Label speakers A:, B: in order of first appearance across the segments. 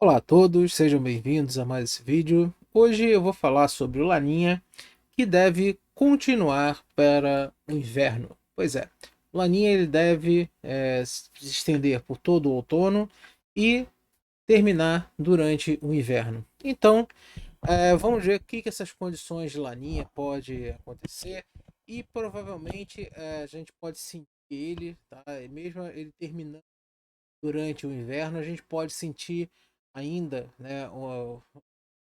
A: Olá a todos, sejam bem-vindos a mais esse vídeo. Hoje eu vou falar sobre o Laninha, que deve continuar para o inverno. Pois é, o Laninha ele deve se estender por todo o outono e terminar durante o inverno. Então, vamos ver o que essas condições de Laninha pode acontecer e provavelmente a gente pode sentir ele, tá? Mesmo ele terminando durante o inverno, a gente pode sentir ainda, né,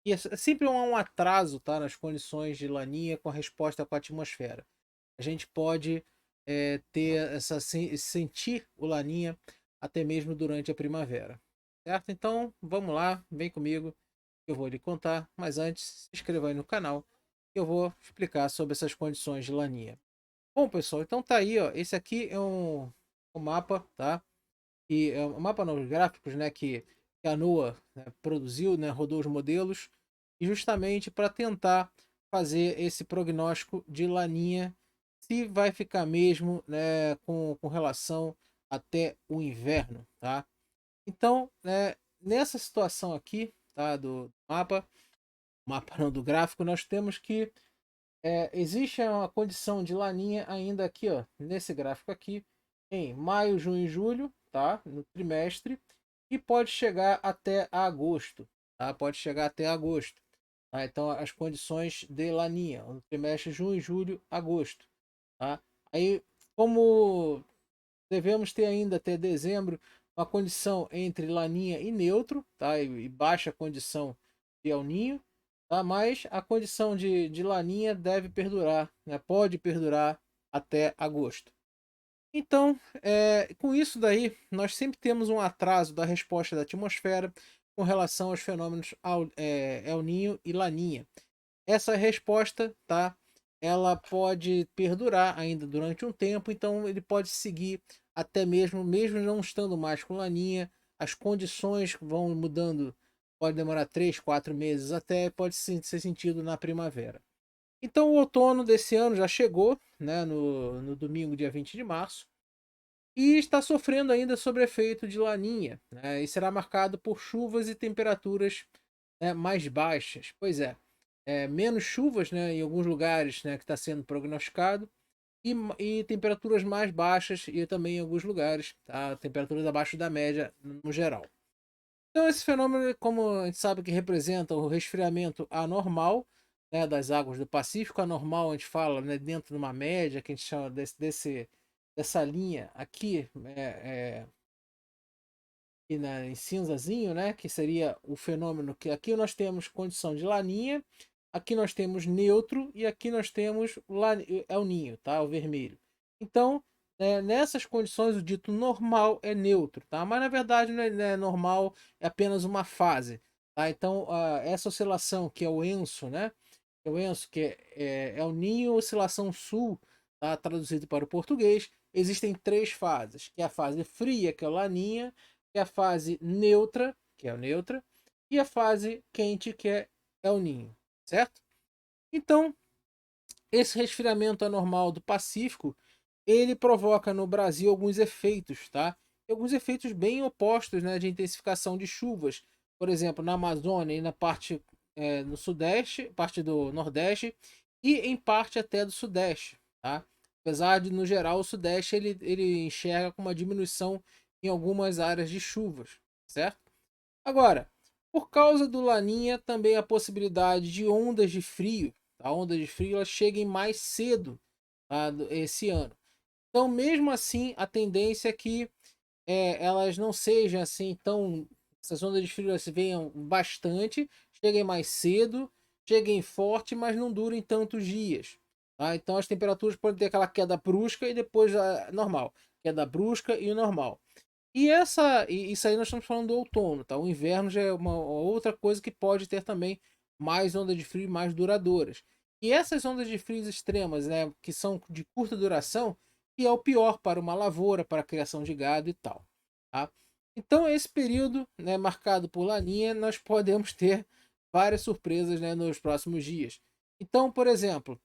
A: e é sempre um atraso, tá, nas condições de Laninha com a resposta com a atmosfera. A gente pode ter sentir o Laninha até mesmo durante a primavera, certo? Então vamos lá, vem comigo, eu vou lhe contar, mas antes se inscreva aí no canal, que eu vou explicar sobre essas condições de Laninha. Bom, pessoal, então tá aí, ó. Esse aqui é um mapa, tá? E é um mapa não, os gráficos, né, que a NOAA, né, produziu, né, rodou os modelos, e justamente para tentar fazer esse prognóstico de Laninha, se vai ficar mesmo, né, com relação até o inverno, tá? Então, né, nessa situação aqui, tá, do mapa não, do gráfico, nós temos que existe uma condição de Laninha ainda aqui, ó, nesse gráfico aqui, em maio, junho e julho, tá? No trimestre, e pode chegar até agosto, tá? Pode chegar até agosto. Tá? Então, as condições de Laninha, no trimestre junho, julho, agosto, tá? Aí, como devemos ter ainda até dezembro uma condição entre Laninha e neutro, tá? E baixa condição de El Ninho, tá? Mas a condição de Laninha deve perdurar, né? Pode perdurar até agosto. Então, com isso daí, nós sempre temos um atraso da resposta da atmosfera com relação aos fenômenos El Ninho e Laninha. Essa resposta, tá? Ela pode perdurar ainda durante um tempo, então ele pode seguir até mesmo não estando mais com laninha, as condições vão mudando, pode demorar 3, 4 meses até, pode ser sentido na primavera. Então o outono desse ano já chegou, né, no domingo, dia 20 de março, e está sofrendo ainda sobre efeito de laninha, né, e será marcado por chuvas e temperaturas, né, mais baixas. Pois é, menos chuvas, né, em alguns lugares, né, que está sendo prognosticado, e temperaturas mais baixas e também em alguns lugares, tá? Temperaturas abaixo da média no geral. Então esse fenômeno, como a gente sabe que representa o resfriamento anormal, né, das águas do Pacífico, anormal a gente fala, né, dentro de uma média, que a gente chama dessa linha aqui, e em cinzazinho, né, que seria o fenômeno que aqui nós temos condição de laninha, aqui nós temos neutro e aqui nós temos El Ninho, tá, o vermelho. Então, nessas condições o dito normal é neutro, tá? Mas na verdade não é normal, é apenas uma fase, tá? Então, essa oscilação que é o ENSO, né? Que é o ENSO, que é El Ninho oscilação sul, tá? Traduzido para o português, existem três fases, que é a fase fria, que é o Laninha, que é a fase neutra, que é o neutra, e a fase quente, que é El Ninho, certo? Então, esse resfriamento anormal do Pacífico, ele provoca no Brasil alguns efeitos, tá? Alguns efeitos bem opostos, né, de intensificação de chuvas. Por exemplo, na Amazônia e na parte no Sudeste, parte do Nordeste e em parte até do Sudeste, tá? Apesar de, no geral, o Sudeste ele enxerga com uma diminuição em algumas áreas de chuvas, certo? Agora, por causa do Laninha, também a possibilidade de ondas de frio, a onda de frio elas cheguem mais cedo, tá, esse ano. Então, mesmo assim, a tendência é que elas não sejam assim tão. Essas ondas de frio elas venham bastante, cheguem mais cedo, cheguem forte, mas não durem tantos dias. Tá? Então, as temperaturas podem ter aquela queda brusca e depois normal. Queda brusca e o normal. Isso aí nós estamos falando do outono, tá? O inverno já é uma outra coisa que pode ter também mais ondas de frio mais duradouras. E essas ondas de frio extremas, né, que são de curta duração, que é o pior para uma lavoura, para a criação de gado e tal, tá? Então, esse período, né, marcado por laninha, nós podemos ter várias surpresas, né, nos próximos dias. Então, por exemplo,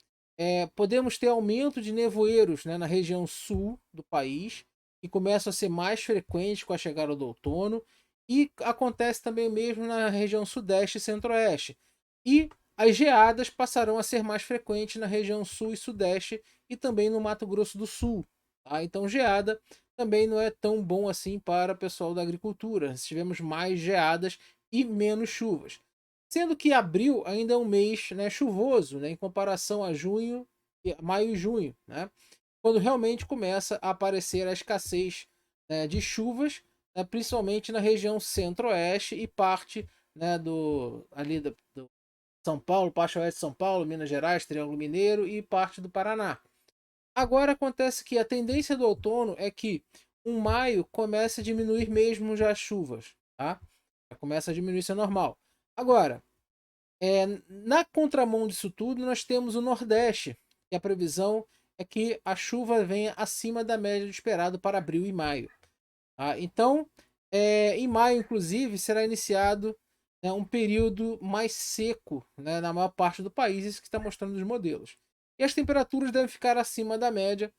A: podemos ter aumento de nevoeiros, né, na região sul do país, que começam a ser mais frequentes com a chegada do outono. e acontece também mesmo na região sudeste e centro-oeste. E as geadas passarão a ser mais frequentes na região sul e sudeste e também no Mato Grosso do Sul. Tá? Então, geada também não é tão bom assim para o pessoal da agricultura. Tivemos mais geadas e menos chuvas. Sendo que abril ainda é um mês, né, chuvoso, né, em comparação a junho, maio e junho, né, quando realmente começa a aparecer a escassez, né, de chuvas, né, principalmente na região centro-oeste e parte, né, do São Paulo, parte oeste de São Paulo, Minas Gerais, Triângulo Mineiro e parte do Paraná. Agora acontece que a tendência do outono é que em maio começa a diminuir mesmo já as chuvas, tá? Já começa a diminuir, isso é normal. Agora, na contramão disso tudo, nós temos o Nordeste, que a previsão é que a chuva venha acima da média do esperado para abril e maio. Tá? Então, em maio, inclusive, será iniciado, né, um período mais seco, né, na maior parte do país, isso que está mostrando os modelos. E as temperaturas devem ficar acima da média,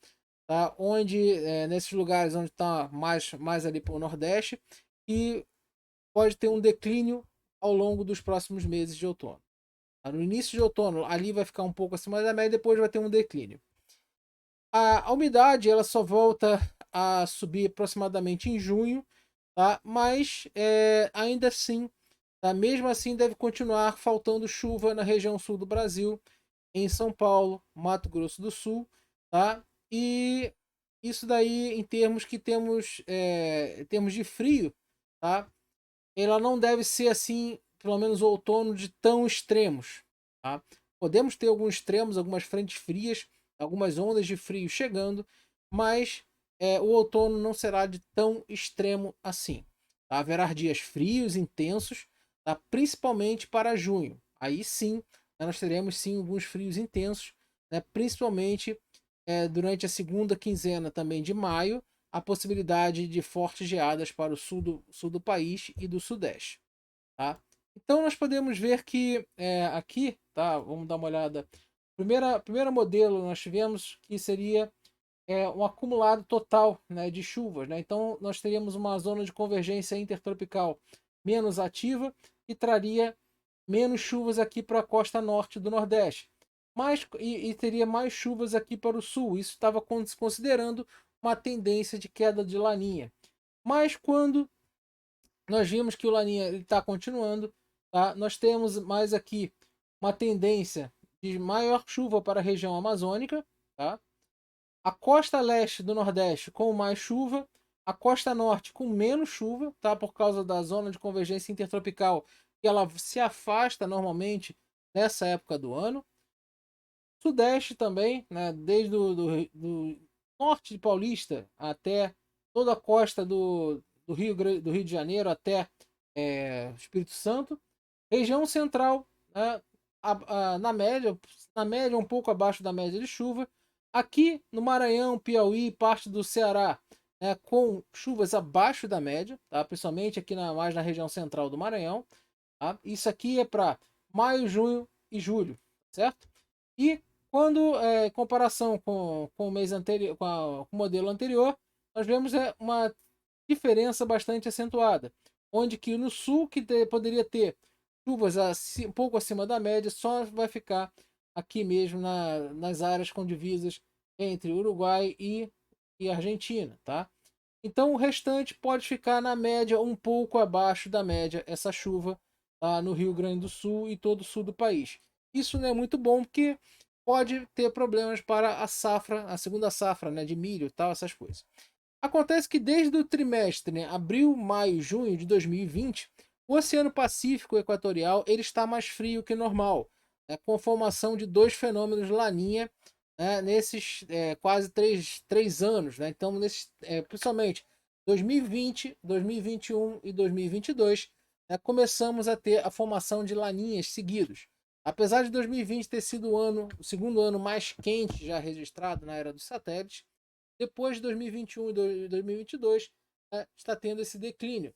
A: tá? Onde, nesses lugares onde está mais ali para o Nordeste, e pode ter um declínio ao longo dos próximos meses de outono. No início de outono, ali vai ficar um pouco acima da média, depois vai ter um declínio. A umidade ela só volta a subir aproximadamente em junho, tá? Mas ainda assim, tá? Mesmo assim, deve continuar faltando chuva na região sul do Brasil, em São Paulo, Mato Grosso do Sul, tá? E isso daí em termos que temos, em termos de frio, tá? Ela não deve ser assim, pelo menos o outono, de tão extremos. Tá? Podemos ter alguns extremos, algumas frentes frias, algumas ondas de frio chegando, mas o outono não será de tão extremo assim. Tá? Haverá dias frios, intensos, tá? Principalmente para junho. Aí sim, nós teremos sim alguns frios intensos, né? Principalmente durante a segunda quinzena também de maio, a possibilidade de fortes geadas para o sul do país e do sudeste. Tá? Então nós podemos ver que aqui, tá? Vamos dar uma olhada. Primeiro modelo nós tivemos que seria um acumulado total, né, de chuvas. Né? Então nós teríamos uma zona de convergência intertropical menos ativa e traria menos chuvas aqui para a costa norte do Nordeste. E teria mais chuvas aqui para o sul. Isso estava considerando uma tendência de queda de laninha. Mas quando nós vimos que o laninha está continuando, tá? Nós temos mais aqui uma tendência de maior chuva para a região amazônica, tá? A costa leste do Nordeste com mais chuva, a costa norte com menos chuva, tá? Por causa da zona de convergência intertropical, que ela se afasta normalmente nessa época do ano. Sudeste também, né? Desde do norte de Paulista até toda a costa do Rio de Janeiro até Espírito Santo. Região central, né? Na média, um pouco abaixo da média de chuva. Aqui no Maranhão, Piauí, parte do Ceará, né, com chuvas abaixo da média, tá? Principalmente aqui mais na região central do Maranhão. Tá? Isso aqui é para maio, junho e julho, certo? E quando, em comparação com o mês anterior, com o modelo anterior, nós vemos uma diferença bastante acentuada, onde que no sul que poderia ter chuvas um pouco acima da média, só vai ficar aqui mesmo nas áreas com divisas entre Uruguai e Argentina, tá? Então o restante pode ficar na média, um pouco abaixo da média, essa chuva, tá? No Rio Grande do Sul e todo o sul do país. Isso não é muito bom porque pode ter problemas para a safra, a segunda safra, né, de milho e tal, essas coisas. Acontece que desde o trimestre, né, abril, maio, junho de 2020, o Oceano Pacífico Equatorial ele está mais frio que normal, né, com a formação de dois fenômenos Laninha, né, nesses quase três anos. Né? Então, principalmente 2020, 2021 e 2022, né, começamos a ter a formação de laninhas seguidos. Apesar de 2020 ter sido o segundo ano mais quente já registrado na era dos satélites, depois de 2021 e 2022, está tendo esse declínio,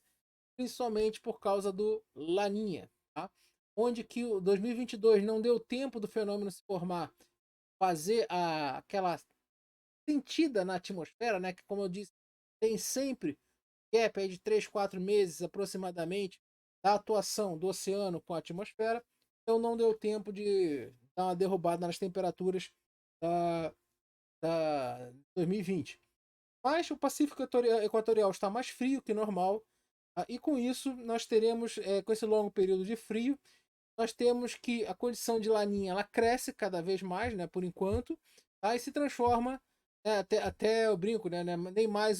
A: principalmente por causa do Laninha, tá? Onde que o 2022 não deu tempo do fenômeno se formar, fazer aquela sentida na atmosfera, né? Que como eu disse, tem sempre gap aí de 3, 4 meses aproximadamente da atuação do oceano com a atmosfera, então não deu tempo de dar uma derrubada nas temperaturas da, da 2020. Mas o Pacífico Equatorial está mais frio que normal, e com isso nós teremos, com esse longo período de frio, nós temos que a condição de laninha ela cresce cada vez mais, né, por enquanto, tá, e se transforma, né, até eu brinco, né, nem mais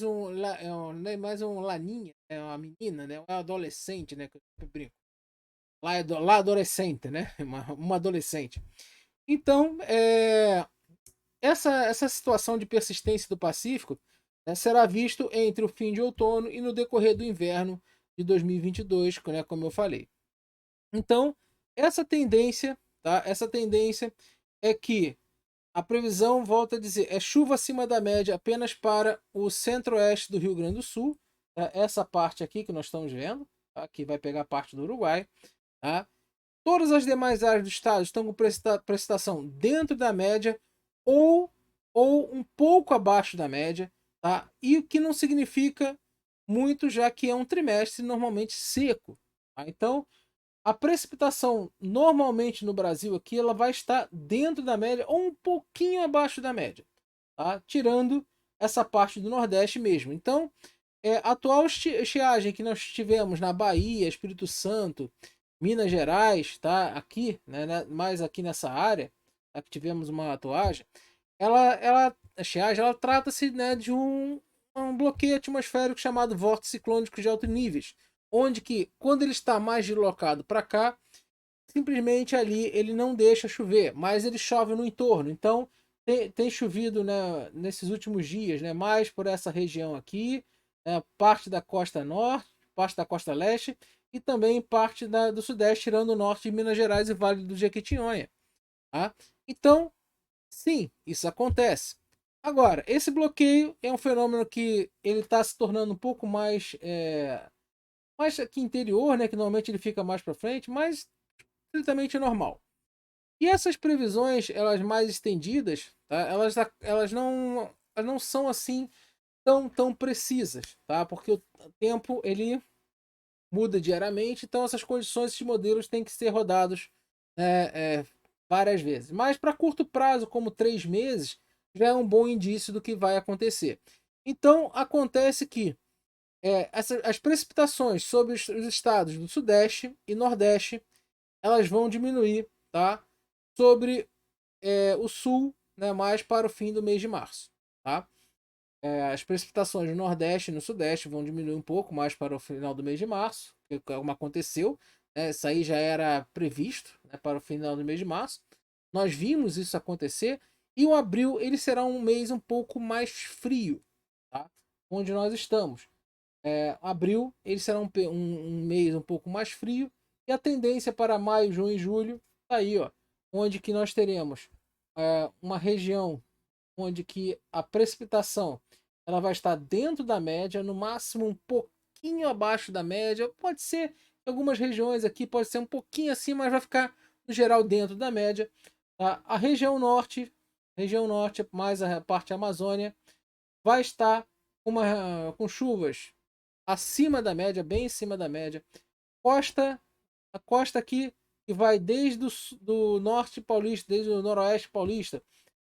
A: nem mais um laninha, é uma menina, né, um adolescente, né, que eu brinco. Lá adolescente, né, uma adolescente. Então, essa situação de persistência do Pacífico, né, será visto entre o fim de outono e no decorrer do inverno de 2022, né, como eu falei. Então, essa tendência, tá? Essa tendência é que a previsão, volta a dizer, é chuva acima da média apenas para o centro-oeste do Rio Grande do Sul, tá? Essa parte aqui que nós estamos vendo, tá? Que vai pegar parte do Uruguai, tá? Todas as demais áreas do estado estão com precipitação dentro da média ou, ou um pouco abaixo da média, tá? E o que não significa muito, já que é um trimestre normalmente seco, tá? Então, a precipitação normalmente no Brasil aqui ela vai estar dentro da média ou um pouquinho abaixo da média, tá? Tirando essa parte do Nordeste mesmo. Então, a atual estiagem que nós tivemos na Bahia, Espírito Santo, Minas Gerais, tá? Aqui, né, mais aqui nessa área, tá? Que tivemos uma atuagem, a estiagem, ela trata-se, né, de um bloqueio atmosférico chamado vórtice ciclônico de altos níveis, onde que, quando ele está mais deslocado para cá, simplesmente ali ele não deixa chover, mas ele chove no entorno. Então, tem chovido, né, nesses últimos dias, né, mais por essa região aqui, parte da costa norte, parte da costa leste e também parte do sudeste, tirando o norte de Minas Gerais e Vale do Jequitinhonha. Tá? Então, sim, isso acontece. Agora, esse bloqueio é um fenômeno que ele está se tornando um pouco mais aqui interior, né, que normalmente ele fica mais para frente, mas absolutamente normal. E essas previsões, elas mais estendidas, tá? Elas não são assim tão precisas, tá? Porque o tempo ele muda diariamente, então essas condições, esses modelos têm que ser rodados, né, várias vezes. Mas para curto prazo, como 3 meses, já é um bom indício do que vai acontecer. Então acontece que as precipitações sobre os estados do Sudeste e Nordeste elas vão diminuir, tá? Sobre o Sul, né, mais para o fim do mês de março, tá? As precipitações no Nordeste e no Sudeste vão diminuir um pouco mais para o final do mês de março, como aconteceu, né? Isso aí já era previsto, né, para o final do mês de março. Nós vimos isso acontecer e o abril ele será um mês um pouco mais frio, tá? Onde nós estamos. Abril ele será um mês um pouco mais frio e a tendência para maio, junho e julho tá aí, ó, onde que nós teremos uma região onde que a precipitação ela vai estar dentro da média, no máximo um pouquinho abaixo da média, pode ser em algumas regiões aqui, pode ser um pouquinho acima, mas vai ficar no geral dentro da média. Tá? A região norte, mais a parte Amazônia, vai estar com chuvas acima da média, bem em cima da média. A costa aqui que vai desde do norte paulista, desde o noroeste paulista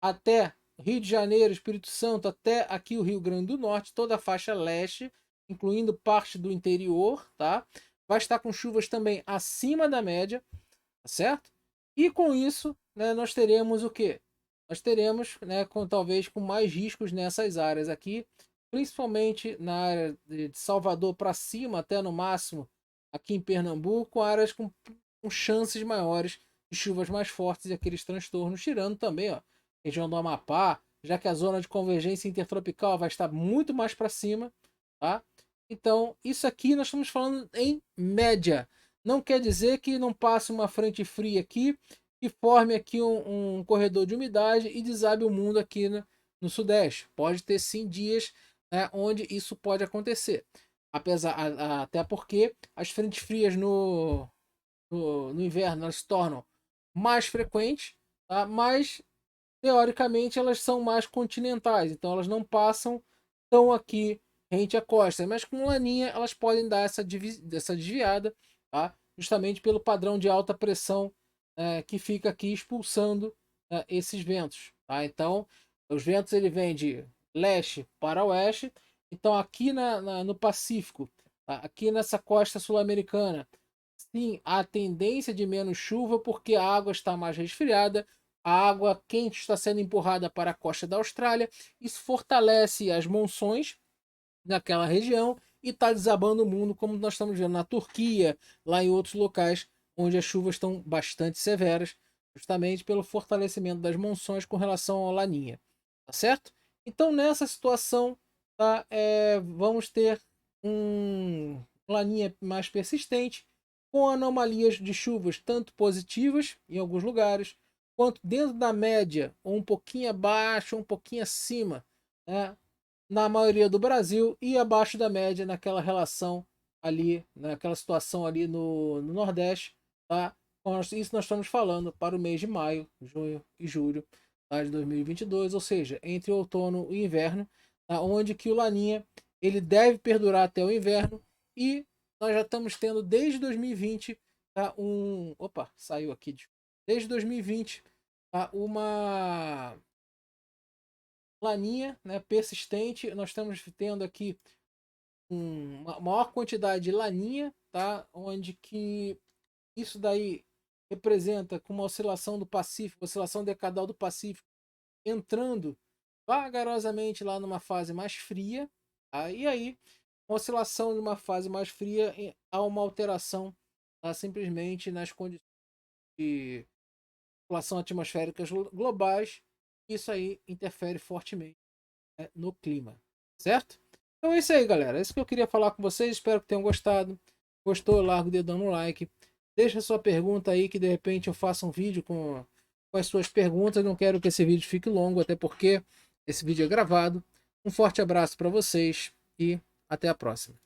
A: até Rio de Janeiro, Espírito Santo, até aqui o Rio Grande do Norte, toda a faixa leste, incluindo parte do interior, tá? Vai estar com chuvas também acima da média, tá certo? E com isso, né, nós teremos o quê? Nós teremos, né, talvez com mais riscos nessas áreas aqui, principalmente na área de Salvador para cima, até no máximo aqui em Pernambuco, áreas com chances maiores de chuvas mais fortes e aqueles transtornos, tirando também, ó, região do Amapá, já que a zona de convergência intertropical vai estar muito mais para cima, tá? Então, isso aqui nós estamos falando em média. Não quer dizer que não passe uma frente fria aqui e forme aqui um corredor de umidade e desabe o mundo aqui no Sudeste. Pode ter sim dias, né, onde isso pode acontecer. Até porque as frentes frias no inverno elas se tornam mais frequentes, tá? Mas teoricamente elas são mais continentais, então elas não passam tão aqui rente à costa, mas com laninha elas podem dar essa desviada, tá? Justamente pelo padrão de alta pressão que fica aqui expulsando esses ventos, tá? Então, os ventos ele vêm de leste para oeste, então aqui no Pacífico, tá? Aqui nessa costa sul-americana, sim, há tendência de menos chuva porque a água está mais resfriada, a água quente está sendo empurrada para a costa da Austrália, isso fortalece as monções naquela região e está desabando o mundo, como nós estamos vendo na Turquia, lá em outros locais onde as chuvas estão bastante severas, justamente pelo fortalecimento das monções com relação ao Laninha, tá certo? Então nessa situação, tá, vamos ter um Laninha mais persistente, com anomalias de chuvas tanto positivas em alguns lugares, quanto dentro da média, ou um pouquinho abaixo, ou um pouquinho acima, né, na maioria do Brasil e abaixo da média naquela relação ali, naquela situação ali no Nordeste, tá? Isso nós estamos falando para o mês de maio, junho e julho, tá, de 2022, ou seja, entre outono e inverno, tá? Onde que o Laninha ele deve perdurar até o inverno e nós já estamos tendo desde 2020, tá, opa, saiu aqui, desde 2020, tá, uma Laninha, né, persistente. Nós estamos tendo aqui uma maior quantidade de Laninha, tá? Onde que isso daí representa com uma oscilação do Pacífico, oscilação decadal do Pacífico, entrando vagarosamente lá numa fase mais fria. E aí, uma oscilação de uma fase mais fria, há uma alteração, tá? Simplesmente nas condições de circulação atmosféricas globais. Isso aí interfere fortemente, no clima, certo? Então é isso aí, galera. É isso que eu queria falar com vocês. Espero que tenham gostado. Gostou? Larga o dedão no like. Deixa sua pergunta aí que de repente eu faça um vídeo com as suas perguntas. Não quero que esse vídeo fique longo, até porque esse vídeo é gravado. Um forte abraço para vocês e até a próxima.